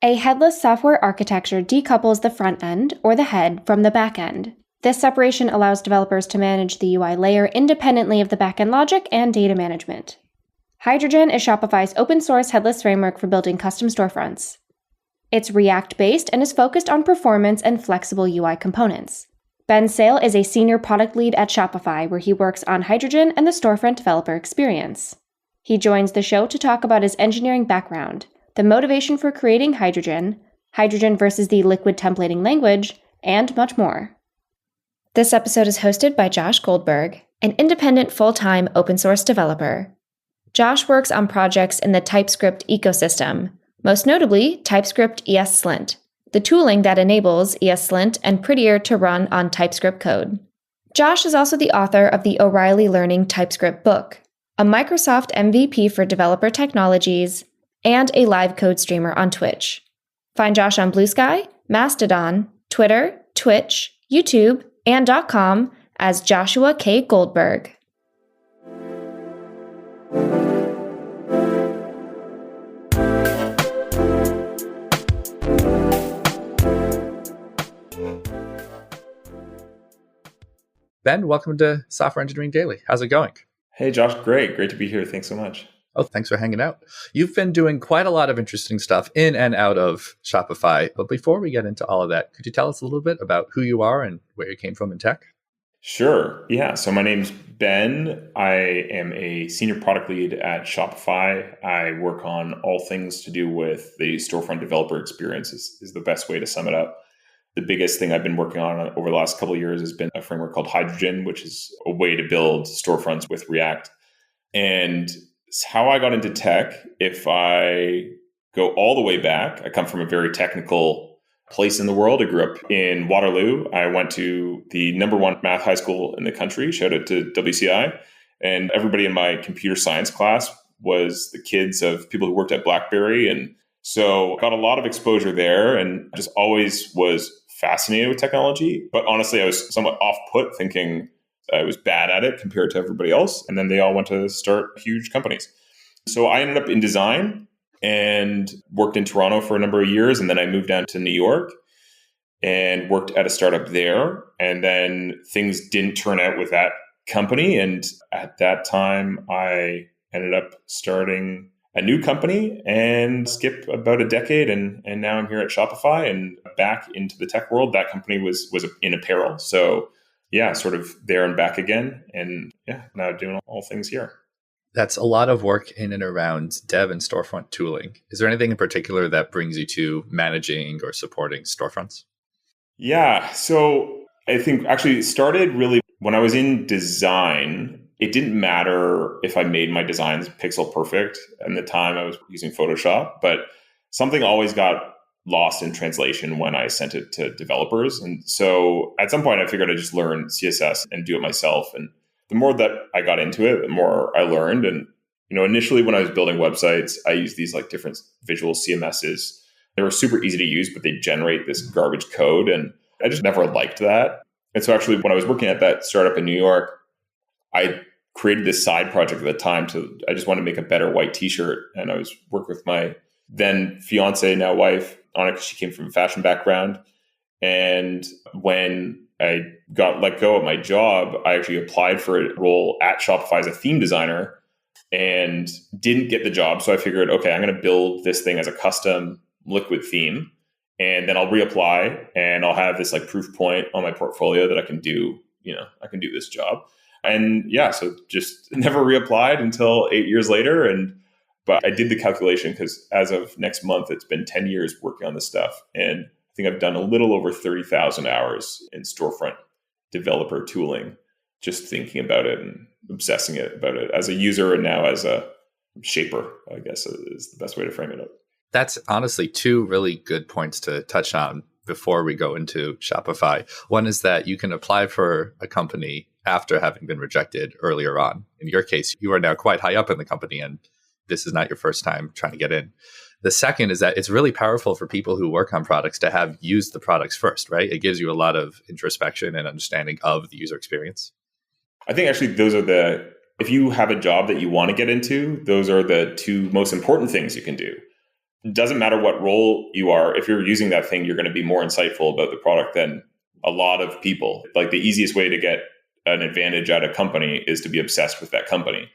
A headless software architecture decouples the front end, or the head, from the back end. This separation allows developers to manage the UI layer independently of the backend logic and data management. Hydrogen is Shopify's open-source headless framework for building custom storefronts. It's React-based and is focused on performance and flexible UI components. Ben Sehl is a senior product lead at Shopify, where he works on Hydrogen and the storefront developer experience. He joins the show to talk about his engineering background, the motivation for creating Hydrogen versus the liquid templating language, and much more. This episode is hosted by Josh Goldberg, an independent full-time open-source developer. Josh works on projects in the TypeScript ecosystem, most notably TypeScript ESLint, the tooling that enables ESLint and Prettier to run on TypeScript code. Josh is also the author of the O'Reilly Learning TypeScript book, a Microsoft MVP for developer technologies, and a live code streamer on Twitch. Find Josh on Blue Sky, Mastodon, Twitter, Twitch, YouTube, and .com as Joshua K. Goldberg. Ben, welcome to Software Engineering Daily. How's it going? Hey, Josh. Great to be here. Thanks so much. Oh, thanks for hanging out. You've been doing quite a lot of interesting stuff in and out of Shopify. But before we get into all of that, could you tell us a little bit about who you are and where you came from in tech? Sure. Yeah. So my name's Ben. I am a senior product lead at Shopify. I work on all things to do with the storefront developer experience is the best way to sum it up. The biggest thing I've been working on over the last couple of years has been a framework called Hydrogen, which is a way to build storefronts with React. And how I got into tech, if I go all the way back, I come from a very technical place in the world. I grew up in Waterloo. I went to the #1 math high school in the country. Shout out to WCI. And everybody in my computer science class was the kids of people who worked at BlackBerry. And so got a lot of exposure there and just always was fascinated with technology. But honestly, I was somewhat off-put thinking I was bad at it compared to everybody else. And then they all went to start huge companies. So I ended up in design and worked in Toronto for a number of years. And then I moved down to New York and worked at a startup there. And then things didn't turn out with that company. And at that time, I ended up starting a new company and skip about a decade. And now I'm here at Shopify and back into the tech world. That company was in apparel. So yeah, sort of there and back again. And yeah, now doing all things here. That's a lot of work in and around dev and storefront tooling. Is there anything in particular that brings you to managing or supporting storefronts? Yeah, so I think actually it started really when I was in design. It didn't matter if I made my designs pixel perfect. At the time I was using Photoshop, but something always got lost in translation when I sent it to developers. And so at some point I figured I'd just learn CSS and do it myself. And the more that I got into it, the more I learned. And, initially when I was building websites, I used these like different visual CMSs. They were super easy to use, but they generate this garbage code. And I just never liked that. And so actually when I was working at that startup in New York, I created this side project at the time I just wanted to make a better white t-shirt. And I was working with my then fiance, now wife, on it because she came from a fashion background. And when I got let go of my job, I actually applied for a role at Shopify as a theme designer and didn't get the job. So I figured, okay, I'm going to build this thing as a custom liquid theme. And then I'll reapply and I'll have this like proof point on my portfolio that I can do this job. And yeah, so just never reapplied until 8 years later. But I did the calculation because as of next month, it's been 10 years working on this stuff. And I think I've done a little over 30,000 hours in storefront developer tooling, just thinking about it and obsessing about it as a user and now as a shaper, I guess is the best way to frame it up. That's honestly two really good points to touch on before we go into Shopify. One is that you can apply for a company after having been rejected earlier on. In your case, you are now quite high up in the company and this is not your first time trying to get in. The second is that it's really powerful for people who work on products to have used the products first, right? It gives you a lot of introspection and understanding of the user experience. I think actually those are if you have a job that you want to get into, those are the two most important things you can do. it doesn't matter what role you are. If you're using that thing, you're going to be more insightful about the product than a lot of people. Like the easiest way to get an advantage at a company is to be obsessed with that company.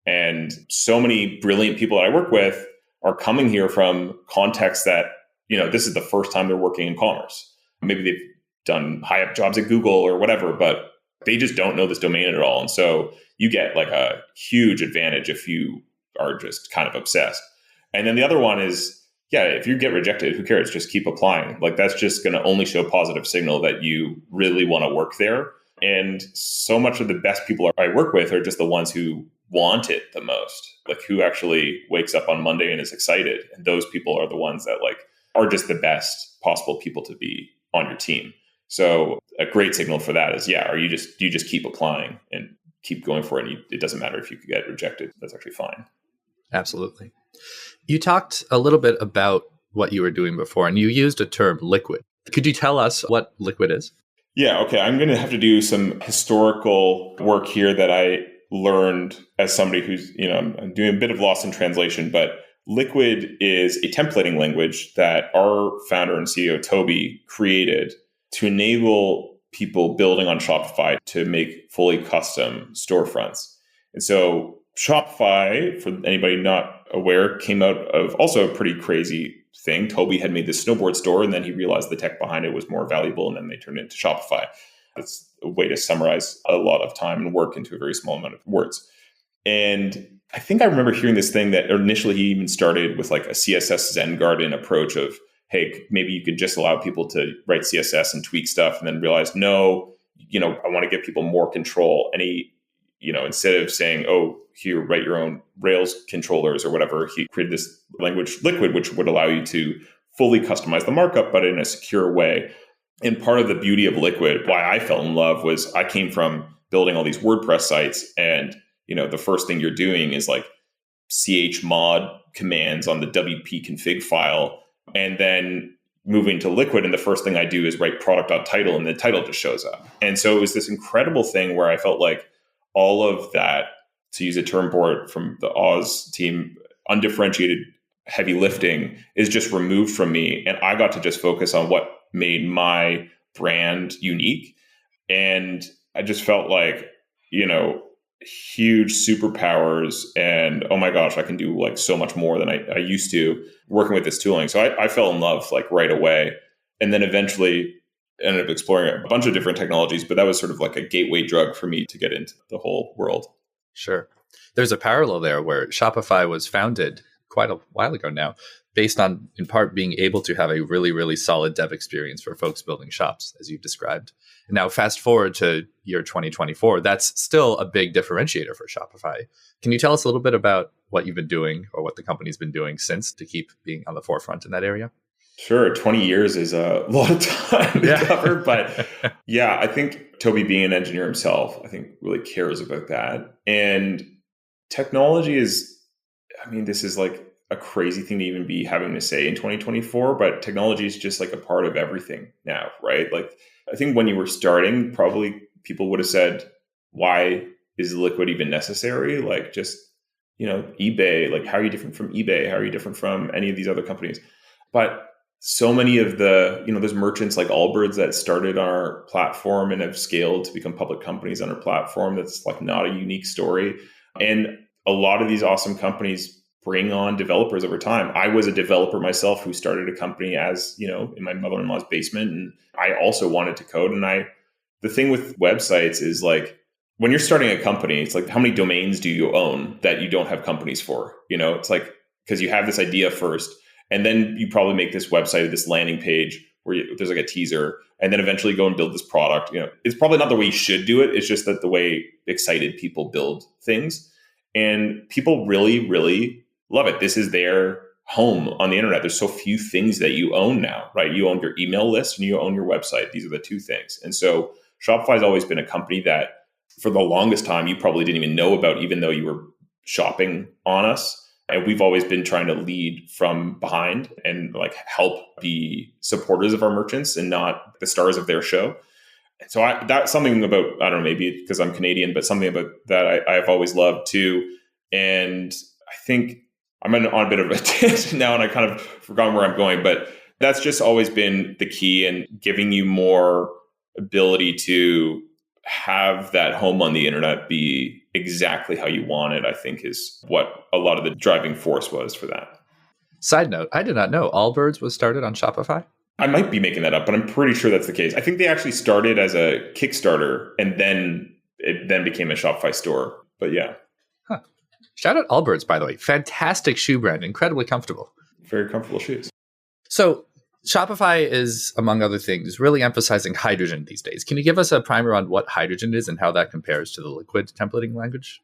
And so many brilliant people that I work with are coming here from contexts that, this is the first time they're working in commerce. Maybe they've done high up jobs at Google or whatever, but they just don't know this domain at all. And so you get like a huge advantage if you are just kind of obsessed. And then the other one is, if you get rejected, who cares? Just keep applying. Like that's just going to only show positive signal that you really want to work there. And so much of the best people I work with are just the ones who want it the most, like who actually wakes up on Monday and is excited. And those people are the ones that like are just the best possible people to be on your team. So a great signal for that is, you just keep applying and keep going for it. And it doesn't matter if you could get rejected. That's actually fine. Absolutely. You talked a little bit about what you were doing before, and you used a term liquid. Could you tell us what liquid is? Yeah, okay. I'm going to have to do some historical work here that I learned as somebody who's, I'm doing a bit of lost in translation, but liquid is a templating language that our founder and CEO, Toby, created to enable people building on Shopify to make fully custom storefronts. And so Shopify, for anybody not aware, came out of also a pretty crazy thing. Toby had made this snowboard store, and then he realized the tech behind it was more valuable, and then they turned it into Shopify. That's a way to summarize a lot of time and work into a very small amount of words. And I think I remember hearing this thing that initially he even started with like a CSS Zen garden approach of, hey, maybe you could just allow people to write CSS and tweak stuff, and then realize, no, I want to give people more control. And he, instead of saying, oh, here, write your own Rails controllers or whatever, he created this language Liquid, which would allow you to fully customize the markup, but in a secure way. And part of the beauty of Liquid, why I fell in love, was I came from building all these WordPress sites, and the first thing you're doing is like chmod commands on the WP config file, and then moving to Liquid, and the first thing I do is write product.title, and the title just shows up. And so it was this incredible thing where I felt like all of that, to use a term from the Oz team, undifferentiated heavy lifting is just removed from me. And I got to just focus on what made my brand unique. And I just felt like, huge superpowers, and oh my gosh, I can do like so much more than I used to working with this tooling. So I fell in love like right away, and then eventually ended up exploring a bunch of different technologies, but that was sort of like a gateway drug for me to get into the whole world. Sure. There's a parallel there where Shopify was founded quite a while ago now, based on, in part, being able to have a really, really solid dev experience for folks building shops, as you've described. And now fast forward to year 2024, that's still a big differentiator for Shopify. Can you tell us a little bit about what you've been doing or what the company's been doing since to keep being on the forefront in that area? Sure. 20 years is a lot of time to cover, but I think Toby, being an engineer himself, I think really cares about that. And technology is, this is like a crazy thing to even be having to say in 2024, but technology is just like a part of everything now, right? Like, I think when you were starting, probably people would have said, why is Liquid even necessary? Like, just, eBay, like, how are you different from eBay? How are you different from any of these other companies? But so many of the, there's merchants like Allbirds that started on our platform and have scaled to become public companies on our platform. That's like not a unique story. And a lot of these awesome companies bring on developers over time. I was a developer myself who started a company as, in my mother-in-law's basement. And I also wanted to code. And the thing with websites is like, when you're starting a company, it's like, how many domains do you own that you don't have companies for? It's like, because you have this idea first, and then you probably make this website, this landing page where there's like a teaser, and then eventually go and build this product. It's probably not the way you should do it. It's just that the way excited people build things, and people really, really love it. This is their home on the internet. There's so few things that you own now, right? You own your email list and you own your website. These are the two things. And so Shopify has always been a company that for the longest time, you probably didn't even know about, even though you were shopping on us. And we've always been trying to lead from behind and like help be supporters of our merchants and not the stars of their show. And so that's something about, I don't know, maybe because I'm Canadian, but something about that I've always loved too. And I think I'm on a bit of a tangent now and I kind of forgot where I'm going, but that's just always been the key, and giving you more ability to have that home on the internet be exactly how you want it, I think is what a lot of the driving force was for that. Side note, I did not know Allbirds was started on Shopify. I might be making that up, but I'm pretty sure that's the case. I think they actually started as a Kickstarter and then it then became a Shopify store. But yeah. Huh. Shout out Allbirds, by the way. Fantastic shoe brand, incredibly comfortable. Very comfortable shoes. So Shopify is, among other things, really emphasizing hydrogen these days. Can you give us a primer on what hydrogen is and how that compares to the liquid templating language?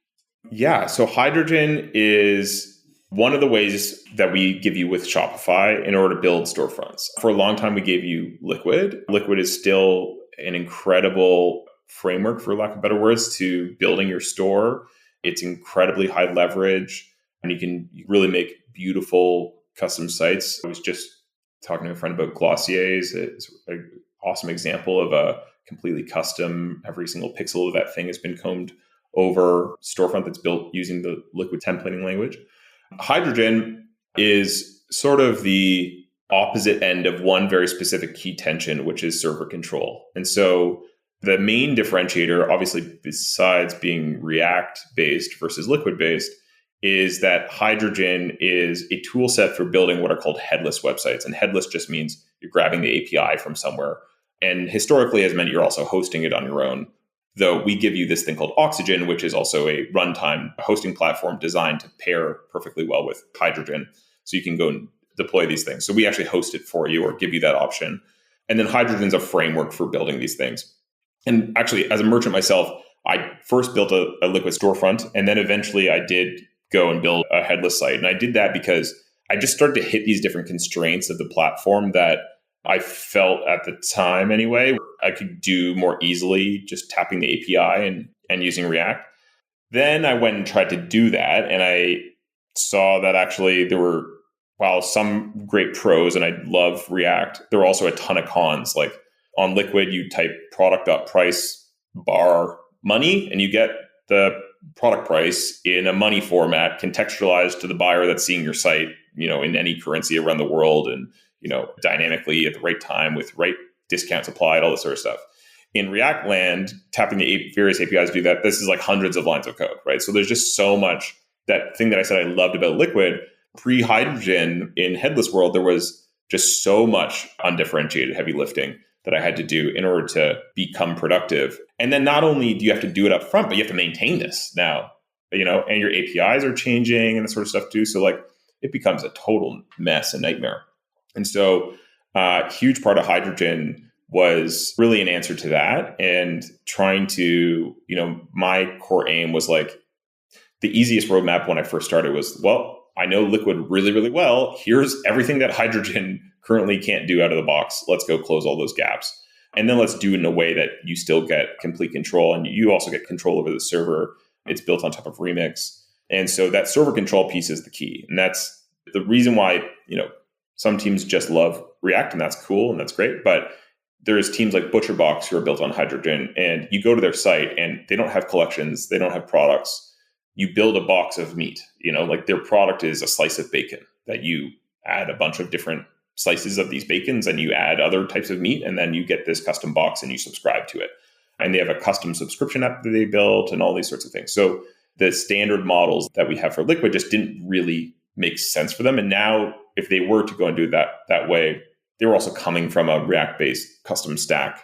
Yeah. So hydrogen is one of the ways that we give you with Shopify in order to build storefronts. For a long time, we gave you Liquid. Liquid is still an incredible framework, for lack of better words, to building your store. It's incredibly high leverage, and you can really make beautiful custom sites. I was just talking to a friend about Glossier's. It's an awesome example of a completely custom, every single pixel of that thing has been combed over storefront that's built using the Liquid templating language. Hydrogen is sort of the opposite end of one very specific key tension, which is server control. And so the main differentiator, obviously, besides being React-based versus Liquid-based, is that Hydrogen is a tool set for building what are called headless websites. And headless just means you're grabbing the API from somewhere. And historically has meant you're also hosting it on your own. Though we give you this thing called Oxygen, which is also a runtime hosting platform designed to pair perfectly well with Hydrogen. So you can go and deploy these things. So we actually host it for you or give you that option. And then Hydrogen is a framework for building these things. And actually, as a merchant myself, I first built a Liquid storefront, and then eventually I did go and build a headless site. And I did that because I just started to hit these different constraints of the platform that I felt at the time anyway, I could do more easily just tapping the API and using React. Then I went and tried to do that, and I saw that actually there were, while some great pros, and I love React, there were also a ton of cons. Like on Liquid, you type product.price bar money, and you get the product price in a money format contextualized to the buyer that's seeing your site, in any currency around the world, and dynamically at the right time with right discounts applied, all this sort of stuff. In React land, tapping the various APIs to do that, this is like hundreds of lines of code, right? So there's just so much. That thing that I said I loved about Liquid, pre-Hydrogen in headless world, there was just so much undifferentiated heavy lifting that I had to do in order to become productive. And then not only do you have to do it up front, but you have to maintain this now, and your APIs are changing and that sort of stuff too. So like it becomes a total mess and nightmare. And so a huge part of Hydrogen was really an answer to that, and trying to, my core aim was like the easiest roadmap when I first started was, well, I know Liquid really, really well. Here's everything that Hydrogen currently can't do out of the box. Let's go close all those gaps. And then let's do it in a way that you still get complete control, and you also get control over the server. It's built on top of Remix. And so that server control piece is the key. And that's the reason why, some teams just love React, and that's cool and that's great. But there's teams like ButcherBox who are built on Hydrogen, and you go to their site and they don't have collections, they don't have products. You build a box of meat, like their product is a slice of bacon that you add a bunch of different slices of these bacons, and you add other types of meat, and then you get this custom box and you subscribe to it. And they have a custom subscription app that they built and all these sorts of things. So the standard models that we have for Liquid just didn't really make sense for them. And now if they were to go and do that way, they were also coming from a React-based custom stack,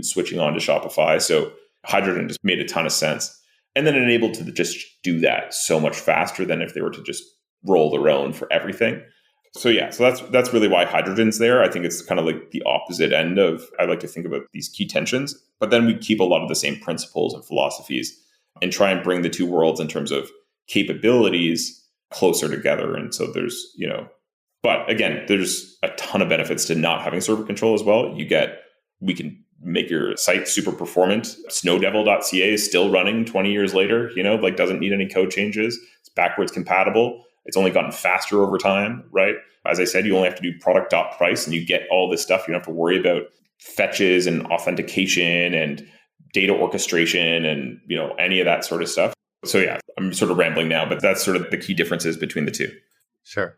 switching on to Shopify. So Hydrogen just made a ton of sense. And then enabled to just do that so much faster than if they were to just roll their own for everything. So that's really why Hydrogen's there. I think it's kind of like the opposite end of, I like to think about these key tensions, but then we keep a lot of the same principles and philosophies and try and bring the two worlds in terms of capabilities closer together. And so there's, but again, there's a ton of benefits to not having server control as well. We can make your site super performant. Snowdevil.ca is still running 20 years later, doesn't need any code changes. It's backwards compatible. It's only gotten faster over time, right? As I said, you only have to do product.price and you get all this stuff. You don't have to worry about fetches and authentication and data orchestration and, any of that sort of stuff. So yeah, I'm sort of rambling now, but that's sort of the key differences between the two. Sure.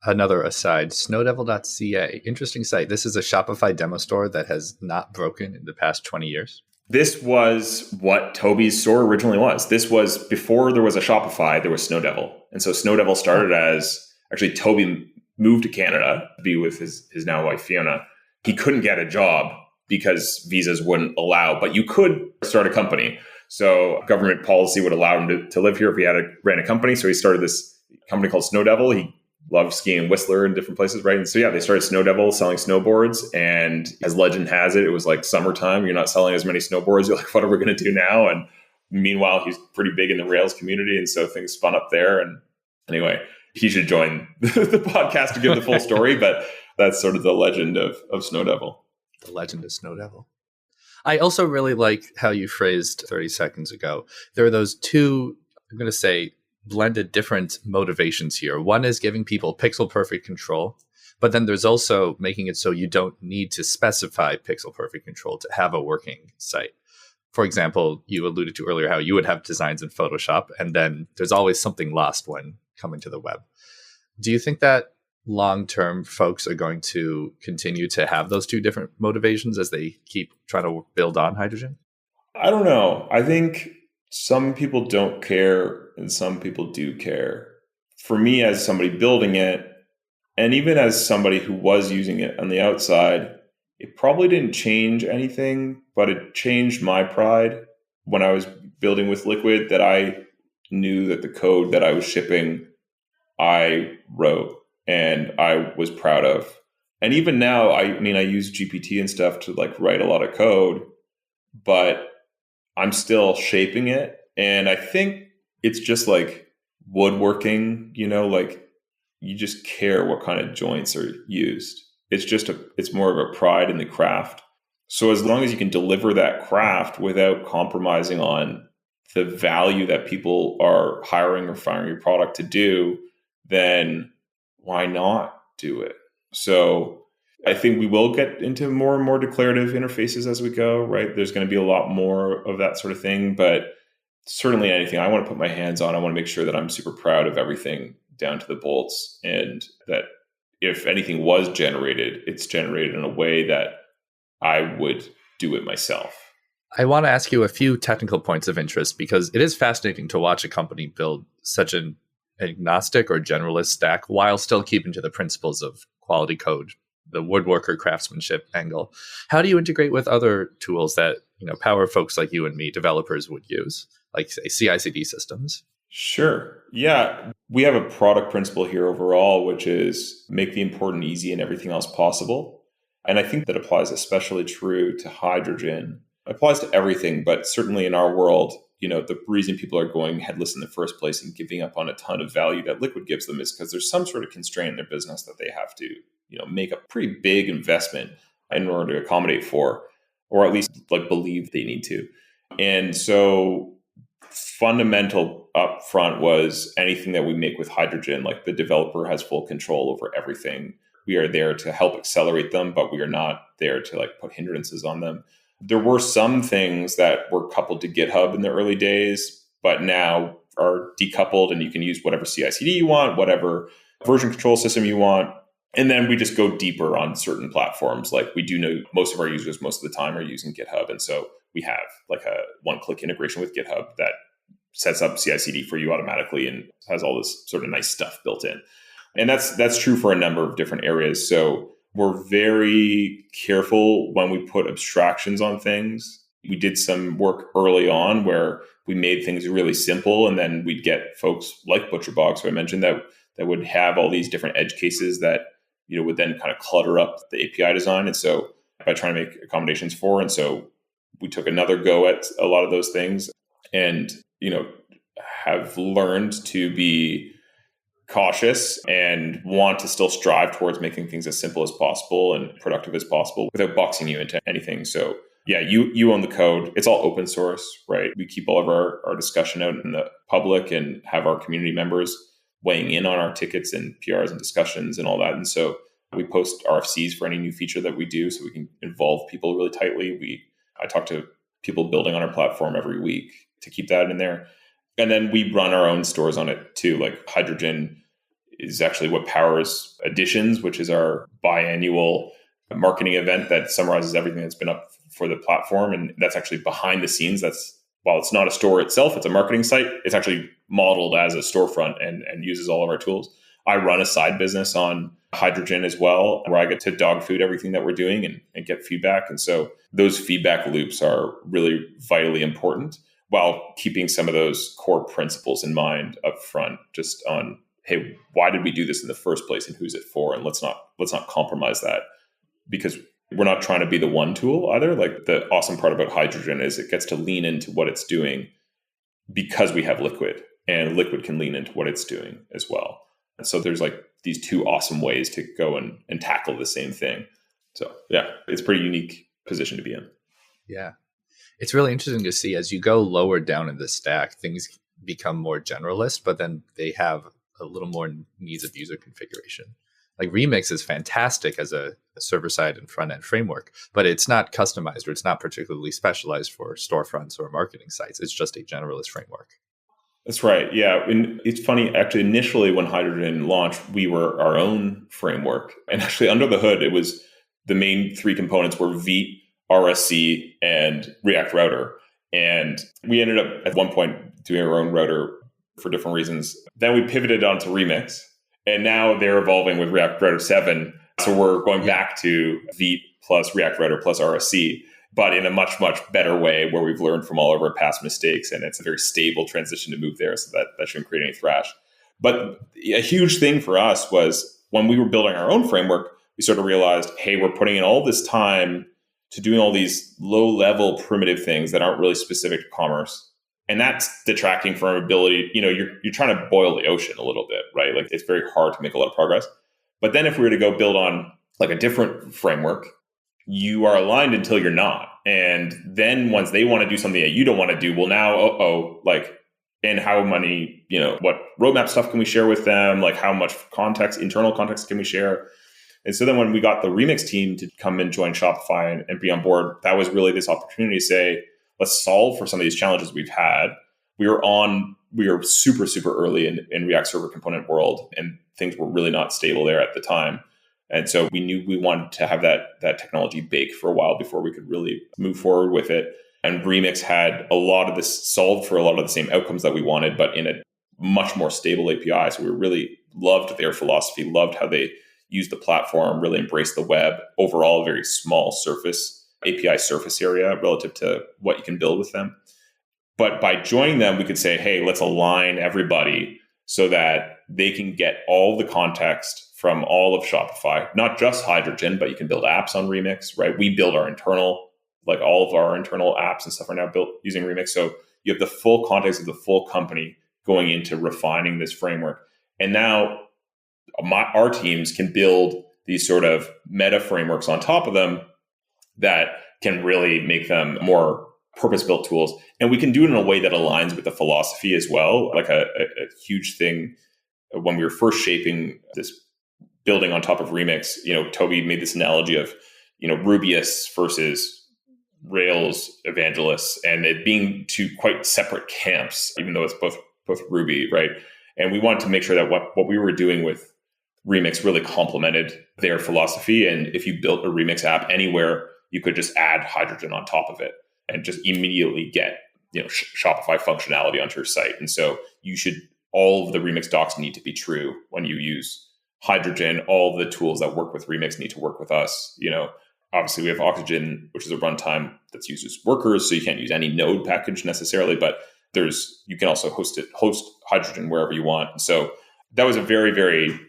Another aside, snowdevil.ca, interesting site. This is a Shopify demo store that has not broken in the past 20 years. This was what Toby's store originally was. This was before there was a Shopify, there was Snowdevil. And so Snowdevil started as, actually Toby moved to Canada to be with his now wife, Fiona. He couldn't get a job because visas wouldn't allow, but you could start a company. So government policy would allow him to live here if he ran a company. So he started this company called Snowdevil. He loved skiing in Whistler and different places, right? And so, yeah, they started Snowdevil selling snowboards. And as legend has it, it was like summertime. You're not selling as many snowboards. You're like, what are we going to do now? And meanwhile, he's pretty big in the Rails community. And so things spun up there. And anyway, he should join the podcast to give the full story. But that's sort of the legend of Snowdevil. The legend of Snowdevil. I also really like how you phrased 30 seconds ago. There are those two, I'm going to say, blended different motivations here. One is giving people pixel perfect control, but then there's also making it so you don't need to specify pixel perfect control to have a working site. For example, you alluded to earlier how you would have designs in Photoshop, and then there's always something lost when coming to the web. Do you think that long-term folks are going to continue to have those two different motivations as they keep trying to build on Hydrogen? I don't know. I think some people don't care and some people do care. For me, as somebody building it, and even as somebody who was using it on the outside, it probably didn't change anything, but it changed my pride when I was building with Liquid, that I knew that the code that I was shipping, I wrote and I was proud of. And even now, I use GPT and stuff to like write a lot of code, but I'm still shaping it. And I think it's just like woodworking, like you just care what kind of joints are used. It's more of a pride in the craft. So as long as you can deliver that craft without compromising on the value that people are hiring or firing your product to do, then why not do it? So I think we will get into more and more declarative interfaces as we go, right? There's going to be a lot more of that sort of thing, but certainly anything I want to put my hands on, I want to make sure that I'm super proud of everything down to the bolts, and that if anything was generated, it's generated in a way that I would do it myself. I want to ask you a few technical points of interest, because it is fascinating to watch a company build such an agnostic or generalist stack while still keeping to the principles of quality code, the woodworker craftsmanship angle. How do you integrate with other tools that power folks like you and me, developers, would use, like say CI/CD systems? Sure. Yeah. We have a product principle here overall, which is make the important easy and everything else possible. And I think that applies especially true to Hydrogen. It applies to everything, but certainly in our world, the reason people are going headless in the first place and giving up on a ton of value that Liquid gives them is because there's some sort of constraint in their business that they have to, make a pretty big investment in order to accommodate for, or at least believe they need to. And so fundamental up front was anything that we make with Hydrogen, like the developer has full control over everything. We are there to help accelerate them, but we are not there to put hindrances on them. There were some things that were coupled to GitHub in the early days, but now are decoupled, and you can use whatever CI/CD you want, whatever version control system you want. And then we just go deeper on certain platforms. Like we do know most of our users most of the time are using GitHub. And so we have a one-click integration with GitHub that sets up CI/CD for you automatically and has all this sort of nice stuff built in. And that's true for a number of different areas. So we're very careful when we put abstractions on things. We did some work early on where we made things really simple, and then we'd get folks like ButcherBox, who I mentioned, that would have all these different edge cases that would then kind of clutter up the API design. And so by trying to make accommodations for, and so we took another go at a lot of those things, and have learned to be cautious and want to still strive towards making things as simple as possible and productive as possible without boxing you into anything. So yeah, you own the code. It's all open source, right? We keep all of our discussion out in the public and have our community members weighing in on our tickets and PRs and discussions and all that. And so we post RFCs for any new feature that we do so we can involve people really tightly. I talk to people building on our platform every week to keep that in there. And then we run our own stores on it too. Like Hydrogen is actually what powers Editions, which is our biannual marketing event that summarizes everything that's been up for the platform. And that's actually behind the scenes. While it's not a store itself, it's a marketing site. It's actually modeled as a storefront and uses all of our tools. I run a side business on Hydrogen as well, where I get to dog food everything that we're doing and get feedback. And so those feedback loops are really vitally important while keeping some of those core principles in mind up front, just on, hey, why did we do this in the first place and who's it for? And let's not compromise that, because we're not trying to be the one tool either. Like, the awesome part about Hydrogen is it gets to lean into what it's doing because we have Liquid, and Liquid can lean into what it's doing as well. And so there's like these two awesome ways to go and tackle the same thing. So yeah, it's a pretty unique position to be in. Yeah. It's really interesting to see as you go lower down in the stack, things become more generalist, but then they have a little more needs of user configuration. Like Remix is fantastic as a server-side and front-end framework, but it's not customized or it's not particularly specialized for storefronts or marketing sites. It's just a generalist framework. That's right. Yeah. And it's funny, actually, initially when Hydrogen launched, we were our own framework. And actually under the hood, it was the main three components were Vite, RSC, and React Router. And we ended up at one point doing our own router for different reasons. Then we pivoted onto Remix. And now they're evolving with React Router 7. So we're going back to Vite plus React Router plus RSC, but in a much, much better way where we've learned from all of our past mistakes. And it's a very stable transition to move there, so that shouldn't create any thrash. But a huge thing for us was when we were building our own framework, we sort of realized, hey, we're putting in all this time to doing all these low-level primitive things that aren't really specific to commerce. And that's detracting from our ability. You're trying to boil the ocean a little bit, right? Like, it's very hard to make a lot of progress. But then if we were to go build on like a different framework, you are aligned until you're not. And then once they want to do something that you don't want to do, well, now, and how many, what roadmap stuff can we share with them? Like, how much internal context can we share? And so then when we got the Remix team to come and join Shopify and be on board, that was really this opportunity to say, let's solve for some of these challenges we've had. We were super, super early in React Server Component world, and things were really not stable there at the time. And so we knew we wanted to have that technology bake for a while before we could really move forward with it. And Remix had a lot of this solved for a lot of the same outcomes that we wanted, but in a much more stable API. So we really loved their philosophy, loved how they used the platform, really embraced the web. Overall, a very small API surface area relative to what you can build with them. But by joining them, we could say, hey, let's align everybody so that they can get all the context from all of Shopify, not just Hydrogen, but you can build apps on Remix, right? We build all of our internal apps and stuff are now built using Remix. So you have the full context of the full company going into refining this framework. And now our teams can build these sort of meta frameworks on top of them that can really make them more purpose-built tools. And we can do it in a way that aligns with the philosophy as well. Like a huge thing when we were first shaping this building on top of Remix, Toby made this analogy of, Rubyists versus Rails evangelists, and it being two quite separate camps, even though it's both Ruby, right? And we wanted to make sure that what we were doing with Remix really complemented their philosophy. And if you built a Remix app anywhere, you could just add Hydrogen on top of it and just immediately get Shopify functionality onto your site. And so all of the Remix docs need to be true when you use Hydrogen. All the tools that work with Remix need to work with us. Obviously we have Oxygen, which is a runtime that's used as workers, so you can't use any node package necessarily, but you can also host Hydrogen wherever you want. So that was a very, very,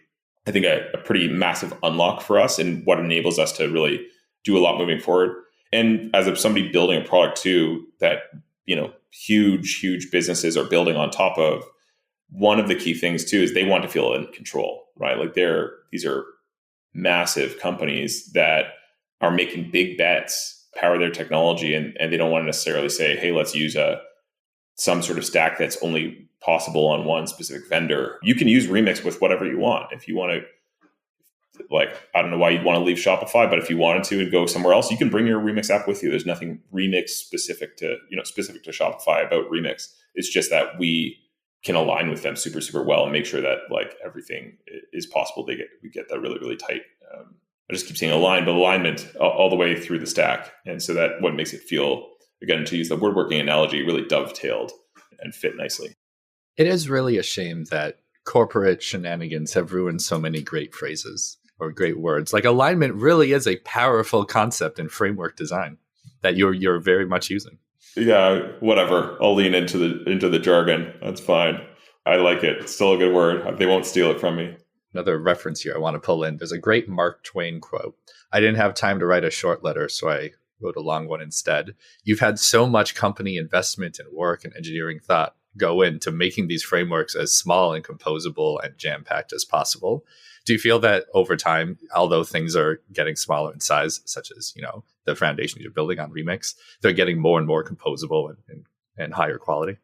I think a pretty massive unlock for us, and what enables us to really do a lot moving forward. And as somebody building a product too, that, huge businesses are building on top of, one of the key things too is they want to feel in control, right? Like these are massive companies that are making big bets, power their technology, and they don't want to necessarily say, hey, let's use some sort of stack that's only possible on one specific vendor. You can use Remix with whatever you want. If you want to, I don't know why you'd want to leave Shopify, but if you wanted to and go somewhere else, you can bring your Remix app with you. There's nothing Remix specific to Shopify about Remix. It's just that we can align with them super, super well and make sure that like everything is possible. We get that really, really tight. I just keep saying align, but alignment all the way through the stack. And so that what makes it feel, again, to use the woodworking analogy, really dovetailed and fit nicely. It is really a shame that corporate shenanigans have ruined so many great phrases or great words. Like alignment really is a powerful concept in framework design that you're very much using. Yeah, whatever. I'll lean into the jargon. That's fine. I like it. It's still a good word. They won't steal it from me. Another reference here I want to pull in. There's a great Mark Twain quote. I didn't have time to write a short letter, so I wrote a long one instead. You've had so much company investment and work and engineering thought go into making these frameworks as small and composable and jam-packed as possible. Do you feel that over time, although things are getting smaller in size, such as, the foundation you're building on Remix, they're getting more and more composable and higher quality?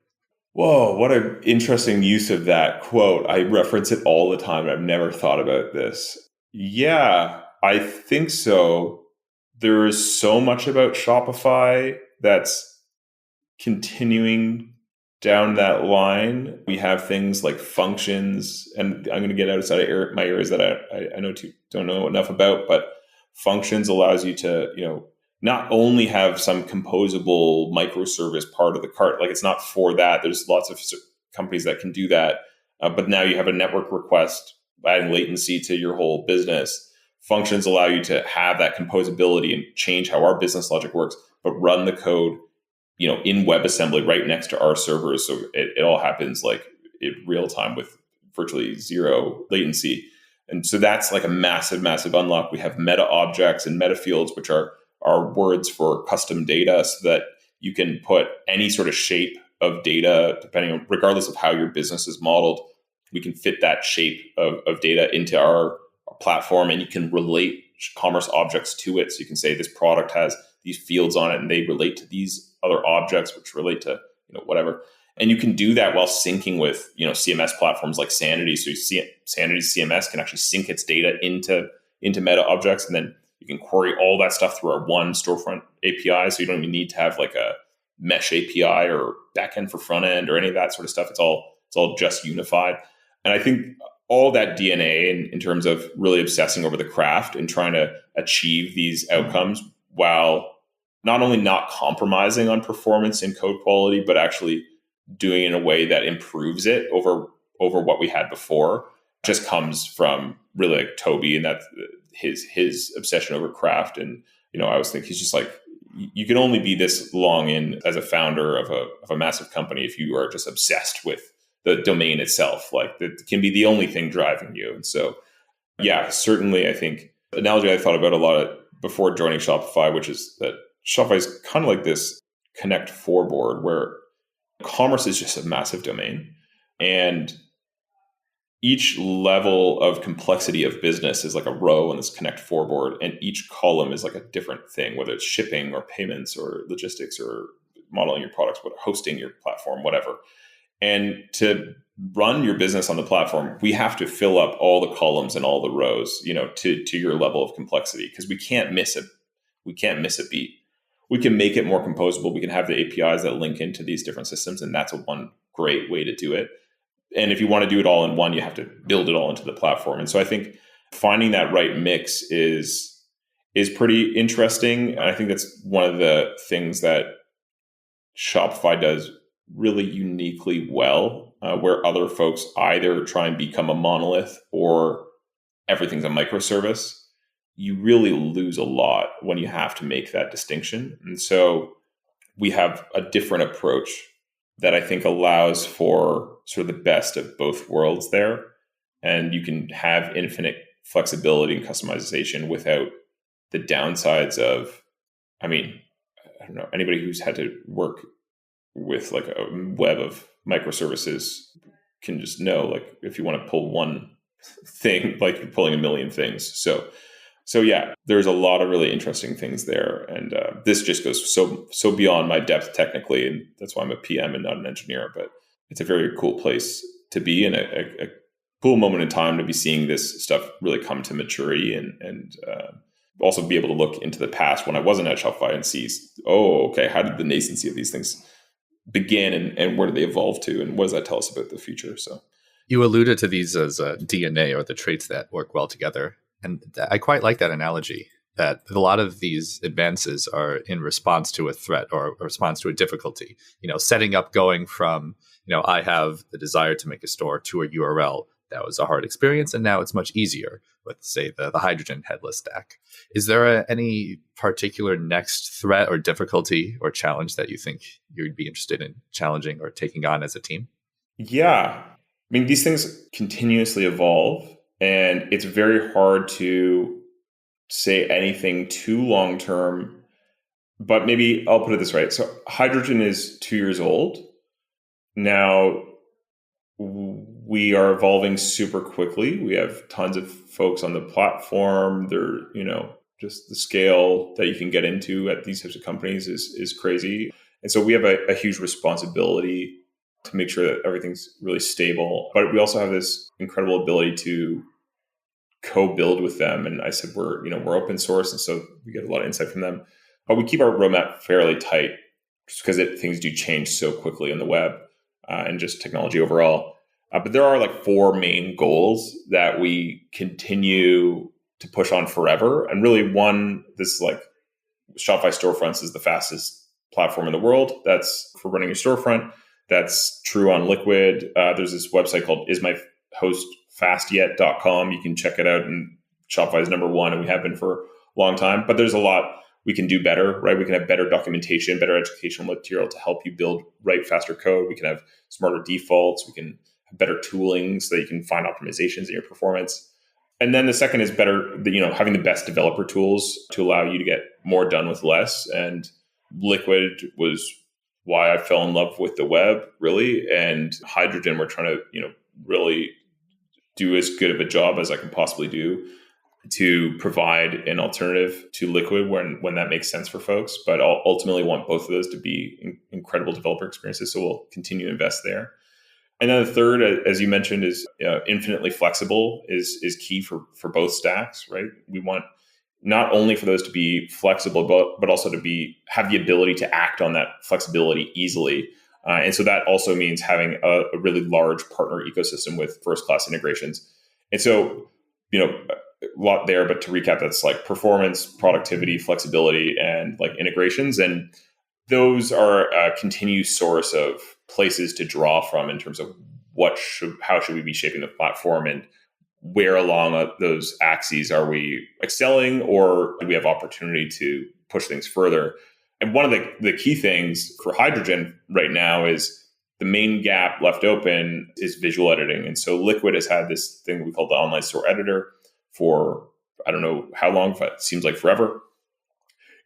Whoa, what an interesting use of that quote. I reference it all the time. I've never thought about this. Yeah, I think so. There is so much about Shopify that's continuing down that line. We have things like functions, and I'm going to get outside of my areas that I don't know enough about, but functions allows you to, not only have some composable microservice part of the cart, like it's not for that. There's lots of companies that can do that. But now you have a network request, adding latency to your whole business. Functions allow you to have that composability and change how our business logic works, but run the code, in WebAssembly right next to our servers. So it all happens like in real time with virtually zero latency. And so that's like a massive, massive unlock. We have meta objects and meta fields, which are words for custom data, so that you can put any sort of shape of data, regardless of how your business is modeled. We can fit that shape of data into our platform, and you can relate commerce objects to it. So you can say this product has these fields on it and they relate to these other objects, which relate to, whatever. And you can do that while syncing with, CMS platforms like Sanity. So Sanity's CMS can actually sync its data into meta objects, and then you can query all that stuff through our one storefront API. So you don't even need to have like a mesh API or backend for front end or any of that sort of stuff. It's all just unified. And I think all that DNA in terms of really obsessing over the craft and trying to achieve these outcomes while not only not compromising on performance and code quality, but actually doing it in a way that improves it over what we had before, just comes from really like Toby and that's his obsession over craft. And, I always think he's just like, you can only be this long in as a founder of a massive company if you are just obsessed with the domain itself. Like that can be the only thing driving you. And so, yeah, certainly I think the analogy I thought about a lot before joining Shopify, which is that Shopify is kind of like this Connect 4 board where commerce is just a massive domain. And each level of complexity of business is like a row on this Connect 4 board. And each column is like a different thing, whether it's shipping or payments or logistics or modeling your products, hosting your platform, whatever. And to run your business on the platform, we have to fill up all the columns and all the rows, to your level of complexity, because we can't miss a beat. We can make it more composable. We can have the APIs that link into these different systems, and that's one great way to do it. And if you want to do it all in one, you have to build it all into the platform. And so I think finding that right mix is pretty interesting. And I think that's one of the things that Shopify does really uniquely well, where other folks either try and become a monolith or everything's a microservice. You really lose a lot when you have to make that distinction. And so we have a different approach that I think allows for sort of the best of both worlds there. And you can have infinite flexibility and customization without the downsides of, I don't know, anybody who's had to work with like a web of microservices can just know, like, if you want to pull one thing, like you're pulling a million things. So yeah, there's a lot of really interesting things there. And this just goes so beyond my depth technically. And that's why I'm a PM and not an engineer, but it's a very cool place to be and a cool moment in time to be seeing this stuff really come to maturity and also be able to look into the past when I wasn't at Shopify and see, oh, okay, how did the nascency of these things begin and where do they evolve to, and what does that tell us about the future? So you alluded to these as DNA, or the traits that work well together. And I quite like that analogy, that a lot of these advances are in response to a threat or a response to a difficulty. Setting up, going from, I have the desire to make a store to a URL. That was a hard experience, and now it's much easier with, say, the Hydrogen Headless stack. Is there any particular next threat or difficulty or challenge that you think you'd be interested in challenging or taking on as a team? Yeah. I mean, these things continuously evolve, and it's very hard to say anything too long-term, but maybe I'll put it this way. So Hydrogen is 2 years old. Now, we are evolving super quickly. We have tons of folks on the platform. They're, just the scale that you can get into at these types of companies is crazy. And so we have a huge responsibility to make sure that everything's really stable. But we also have this incredible ability to co-build with them. And I said, we're open source. And so we get a lot of insight from them. But we keep our roadmap fairly tight just because things do change so quickly on the web and just technology overall. But there are 4 main goals that we continue to push on forever. And really one, this is Shopify storefronts is the fastest platform in the world. That's for running your storefront. That's true on Liquid. There's this website called ismyhostfastyet.com. You can check it out, and Shopify is number 1, and we have been for a long time. But there's a lot we can do better, right? We can have better documentation, better educational material to help you write faster code. We can have smarter defaults. We can have better tooling so that you can find optimizations in your performance. And then the second is better, having the best developer tools to allow you to get more done with less. And Liquid was why I fell in love with the web, really. And Hydrogen, we're trying to, really do as good of a job as I can possibly do to provide an alternative to Liquid when that makes sense for folks. But I'll ultimately want both of those to be incredible developer experiences. So we'll continue to invest there. And then the third, as you mentioned, is infinitely flexible is key for both stacks, right? We want not only for those to be flexible, but also to have the ability to act on that flexibility easily. And so that also means having a really large partner ecosystem with first-class integrations. And so, a lot there, but to recap, that's performance, productivity, flexibility, and integrations. And those are a continued source of places to draw from in terms of how should we be shaping the platform, and where along those axes are we excelling, or do we have opportunity to push things further? And one of the key things for Hydrogen right now is the main gap left open is visual editing. And so Liquid has had this thing we call the online store editor for, I don't know how long, but it seems like forever.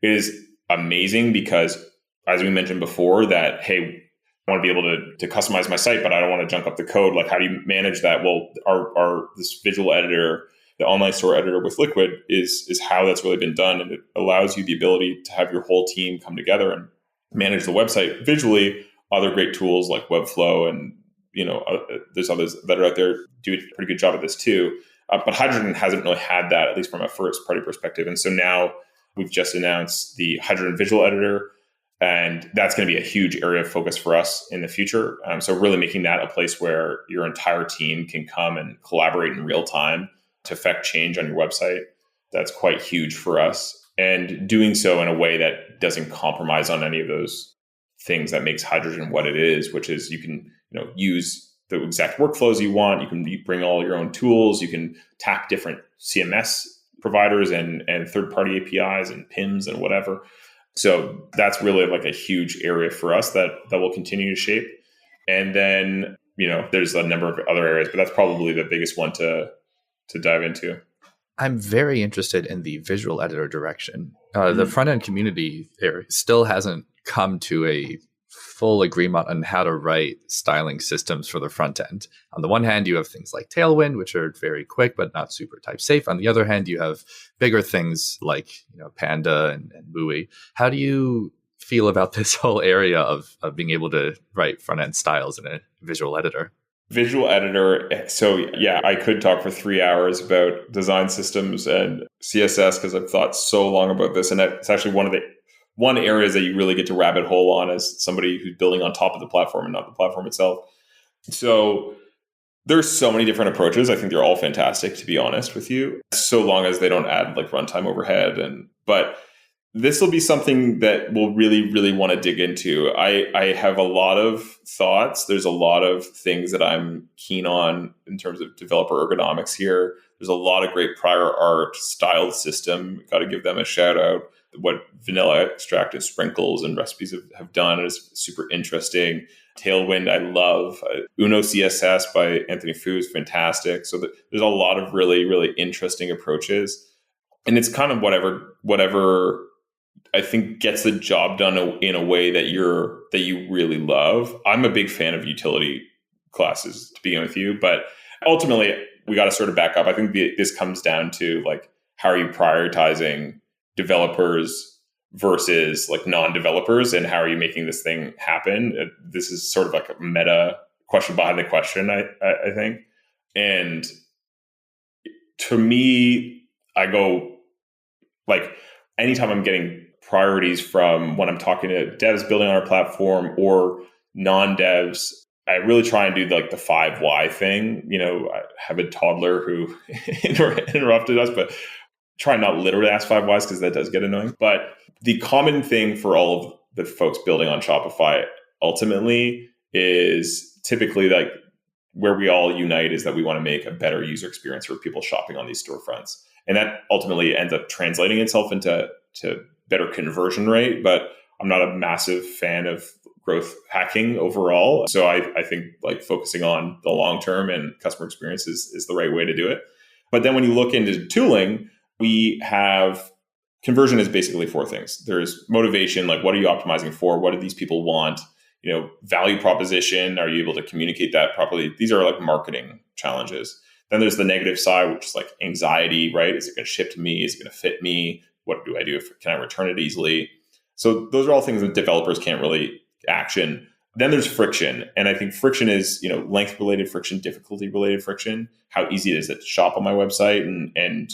It is amazing because, as we mentioned before, that, hey, I want to be able to customize my site, but I don't want to junk up the code. How do you manage that? Well, our this visual editor, the online store editor with Liquid is how that's really been done. And it allows you the ability to have your whole team come together and manage the website visually. Other great tools like Webflow and, there's others that are out there do a pretty good job at this too. But Hydrogen hasn't really had that, at least from a first party perspective. And so now we've just announced the Hydrogen visual editor, and that's going to be a huge area of focus for us in the future. So really making that a place where your entire team can come and collaborate in real time to affect change on your website. That's quite huge for us. And doing so in a way that doesn't compromise on any of those things that makes Hydrogen what it is, which is you can use the exact workflows you want. You can bring all your own tools. You can tap different CMS providers and third-party APIs and PIMs and whatever. So that's really a huge area for us that will continue to shape. And then, there's a number of other areas, but that's probably the biggest one to dive into. I'm very interested in the visual editor direction. The front-end community there still hasn't come to a full agreement on how to write styling systems for the front end. On the one hand, you have things like Tailwind, which are very quick but not super type safe. On the other hand, you have bigger things like Panda and MUI. How do you feel about this whole area of being able to write front end styles in a visual editor? Visual editor. So yeah, I could talk for 3 hours about design systems and CSS because I've thought so long about this. And it's actually one of the one area that you really get to rabbit hole on as somebody who's building on top of the platform and not the platform itself. So there's so many different approaches. I think they're all fantastic, to be honest with you, so long as they don't add like runtime overhead. But this will be something that we'll really, really want to dig into. I have a lot of thoughts. There's a lot of things that I'm keen on in terms of developer ergonomics here. There's a lot of great prior art styled system. Got to give them a shout out. What Vanilla Extract and Sprinkles and recipes have done is super interesting. Tailwind, I love. Uno CSS by Anthony Fu is fantastic. So there's a lot of really, really interesting approaches. And it's kind of whatever I think gets the job done in a way that you really love. I'm a big fan of utility classes, to begin with you, but ultimately we got to sort of back up. I think this comes down to like, how are you prioritizing developers versus like non-developers, and how are you making this thing happen? This is sort of like a meta question behind the question, I think. And to me, I go like, anytime I'm getting priorities from when I'm talking to devs building on our platform or non-devs, I really try and do like the 5 why thing. I have a toddler who interrupted us, but try not literally ask 5 whys because that does get annoying. But the common thing for all of the folks building on Shopify ultimately is typically like where we all unite is that we want to make a better user experience for people shopping on these storefronts. And that ultimately ends up translating itself into better conversion rate. But I'm not a massive fan of growth hacking overall. So I think like focusing on the long term and customer experience is the right way to do it. But then when you look into tooling, we have conversion is basically 4 things. There's motivation, like what are you optimizing for? What do these people want? Value proposition, are you able to communicate that properly? These are like marketing challenges. Then there's the negative side, which is like anxiety, right? Is it going to ship to me? Is it going to fit me? What do I do? Can I return it easily? So those are all things that developers can't really action. Then there's friction. And I think friction is, length-related friction, difficulty-related friction. How easy is it to shop on my website? And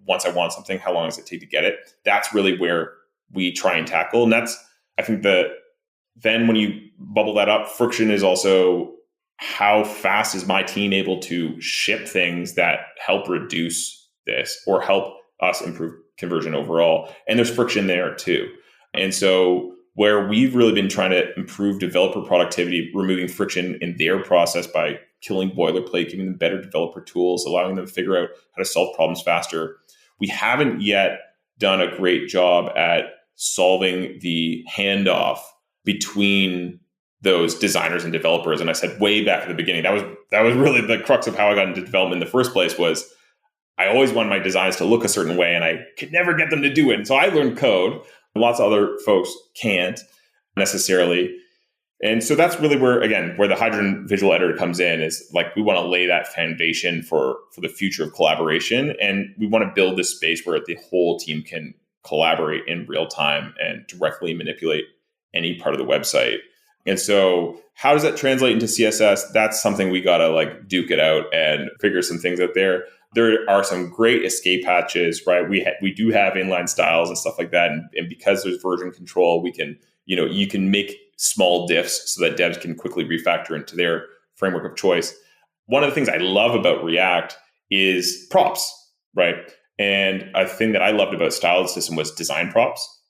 once I want something, how long does it take to get it? That's really where we try and tackle. And that's, I think then when you bubble that up, friction is also how fast is my team able to ship things that help reduce this or help us improve conversion overall. And there's friction there too. And so where we've really been trying to improve developer productivity, removing friction in their process by killing boilerplate, giving them better developer tools, allowing them to figure out how to solve problems faster. We haven't yet done a great job at solving the handoff between those designers and developers. And I said way back at the beginning, that was really the crux of how I got into development in the first place. Was I always wanted my designs to look a certain way and I could never get them to do it. And so I learned code. Lots of other folks can't necessarily. And so that's really where the Hydrogen visual editor comes in, is like we want to lay that foundation for the future of collaboration. And we want to build this space where the whole team can collaborate in real time and directly manipulate any part of the website. And so how does that translate into CSS? That's something we got to like duke it out and figure some things out there. There are some great escape hatches, right? We do have inline styles and stuff like that. And because there's version control, we can, you can make small diffs so that devs can quickly refactor into their framework of choice. One of the things I love about React is props, right? And a thing that I loved about styled system was design props.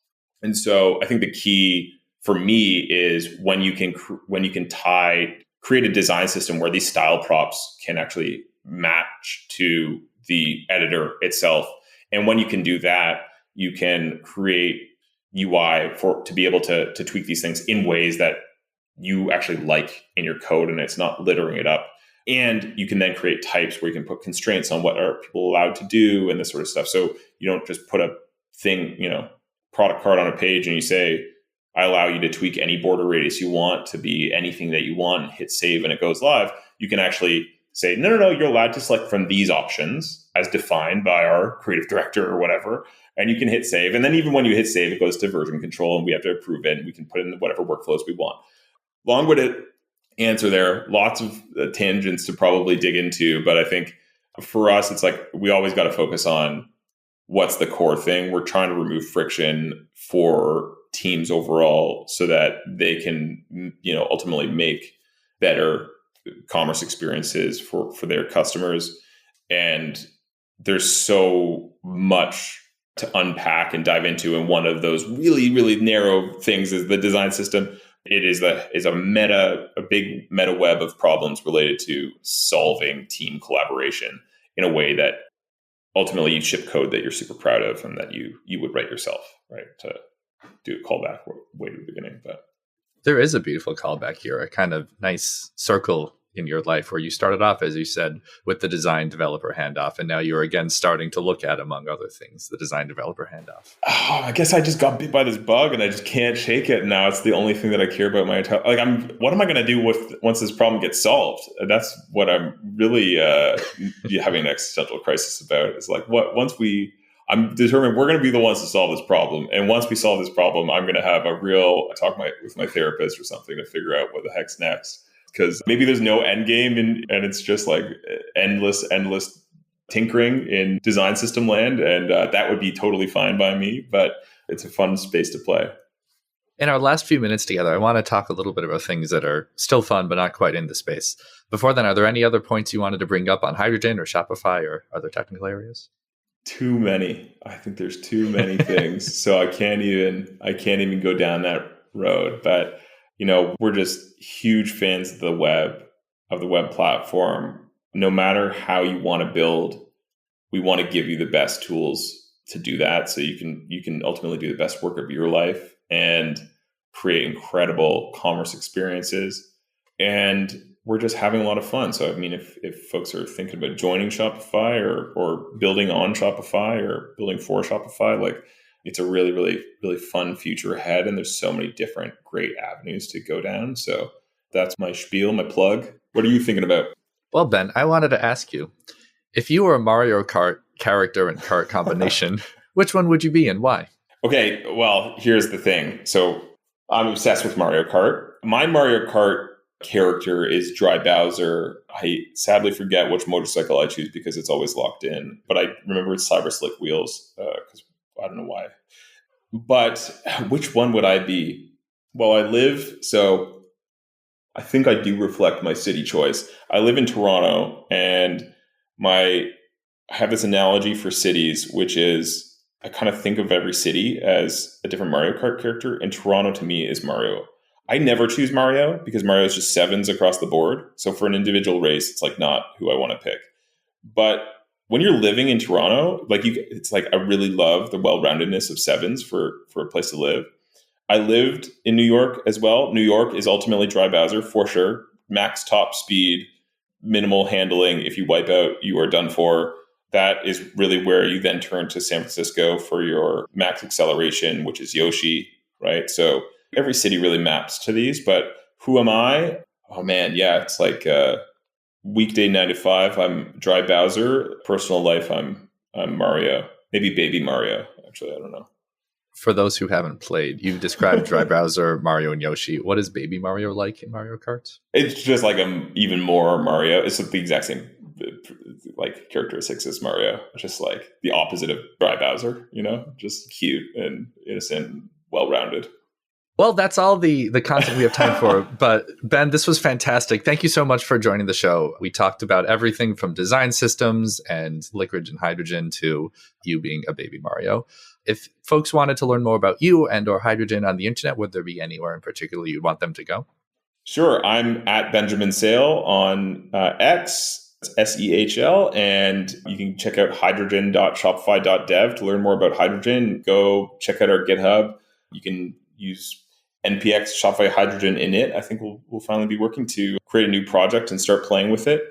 And so I think the key for me is when you can create a design system where these style props can actually match to the editor itself. And when you can do that, you can create UI to be able to tweak these things in ways that you actually like in your code, and it's not littering it up. And you can then create types where you can put constraints on what are people allowed to do and this sort of stuff. So you don't just put a thing, product card on a page and you say, I allow you to tweak any border radius you want to be anything that you want, hit save, and it goes live. You can actually say, no, you're allowed to select from these options as defined by our creative director or whatever. And you can hit save. And then even when you hit save, it goes to version control and we have to approve it and we can put in whatever workflows we want. Long-winded answer there. Lots of tangents to probably dig into. But I think for us, it's like we always got to focus on what's the core thing. We're trying to remove friction for teams overall so that they can, ultimately make better commerce experiences for their customers. And there's so much to unpack and dive into. And one of those really, really narrow things is the design system. It is a big meta web of problems related to solving team collaboration in a way that ultimately you ship code that you're super proud of and that you would write yourself, right? To do a callback way to the beginning. But there is a beautiful callback here, a kind of nice circle in your life where you started off, as you said, with the design developer handoff. And now you're again starting to look at, among other things, the design developer handoff. Oh, I guess I just got bit by this bug and I just can't shake it. Now it's the only thing that I care about my entire, what am I going to do once this problem gets solved? That's what I'm really having an existential crisis about. It's like, I'm determined we're going to be the ones to solve this problem. And once we solve this problem, I'm going to have talk with my therapist or something to figure out what the heck's next. Because maybe there's no end game and it's just like endless tinkering in design system land. And that would be totally fine by me, but it's a fun space to play. In our last few minutes together, I want to talk a little bit about things that are still fun, but not quite in the space. Before then, are there any other points you wanted to bring up on Hydrogen or Shopify or other technical areas? Too many. I think there's too many things. So I can't even go down that road. But we're just huge fans of the web platform. No matter how you want to build, we want to give you the best tools to do that. So you can ultimately do the best work of your life and create incredible commerce experiences. And we're just having a lot of fun. So, I mean, if folks are thinking about joining Shopify or building on Shopify or building for Shopify, it's a really, really, really fun future ahead. And there's so many different great avenues to go down. So that's my spiel, my plug. What are you thinking about? Well, Ben, I wanted to ask you, if you were a Mario Kart character and cart combination, which one would you be and why? Okay, well, here's the thing. So I'm obsessed with Mario Kart. My Mario Kart character is Dry Bowser. I sadly forget which motorcycle I choose because it's always locked in. But I remember it's Cyber Slick wheels because I don't know why. But which one would I be? Well, I think I do reflect my city choice. I live in Toronto, and I have this analogy for cities, which is I kind of think of every city as a different Mario Kart character, and Toronto to me is Mario. I never choose Mario because Mario is just sevens across the board. So for an individual race, it's not who I want to pick. But when you're living in Toronto, it's I really love the well-roundedness of sevens for a place to live. I lived in New York as well. New York is ultimately Dry Bowser for sure. Max top speed, minimal handling. If you wipe out, you are done for. That is really where you then turn to San Francisco for your max acceleration, which is Yoshi, right? So every city really maps to these. But who am I? Oh man, yeah, it's weekday 9 to 5, I'm Dry Bowser. Personal life, I'm Mario. Maybe Baby Mario. Actually, I don't know. For those who haven't played, you've described Dry Bowser, Mario, and Yoshi. What is Baby Mario like in Mario Kart? It's just even more Mario. It's the exact same characteristics as Mario. Just the opposite of Dry Bowser, just cute and innocent and well-rounded. Well, that's all the content we have time for. But Ben, this was fantastic. Thank you so much for joining the show. We talked about everything from design systems and liquid and hydrogen to you being a baby Mario. If folks wanted to learn more about you and or hydrogen on the internet, would there be anywhere in particular you'd want them to go? Sure. I'm at Benjamin Sehl on X, Sehl, and you can check out hydrogen.shopify.dev to learn more about hydrogen. Go check out our GitHub. You can use NPX Shopify Hydrogen init. I think we'll finally be working to create a new project and start playing with it.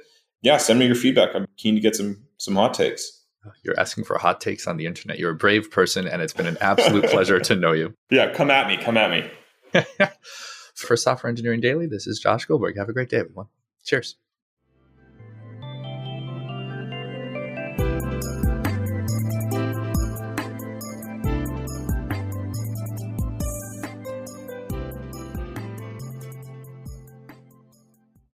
Yeah, send me your feedback. I'm keen to get some hot takes. You're asking for hot takes on the internet. You're a brave person, and it's been an absolute pleasure to know you. Yeah, come at me. For Software Engineering Daily, this is Josh Goldberg. Have a great day, everyone. Cheers.